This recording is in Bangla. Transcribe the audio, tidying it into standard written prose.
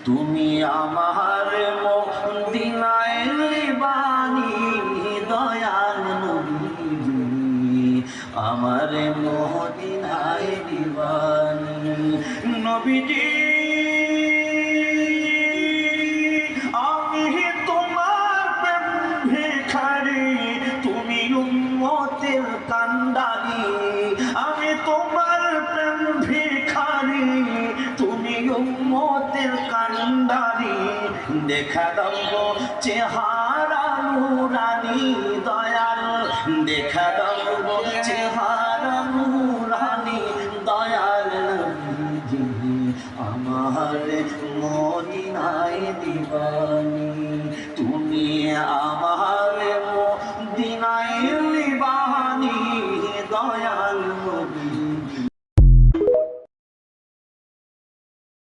তুমি আমার মদিনায় বাণী দয়াল নবী, আমার মদিনায় দিবানী নবীজি। আমি তোমার প্রেম ভিখারি, তুমি উম্মতের কান্ডারি। আমি তোমার প্রেম ভিখারি, তুমি উম্মতের কান্ডারি। দেখা দাও চেহারা নুরানি দয়াল, দেখা দাও চেহারা নুরানি দয়াল নবীজি, আমার মদিনায় দিবানী। তুমি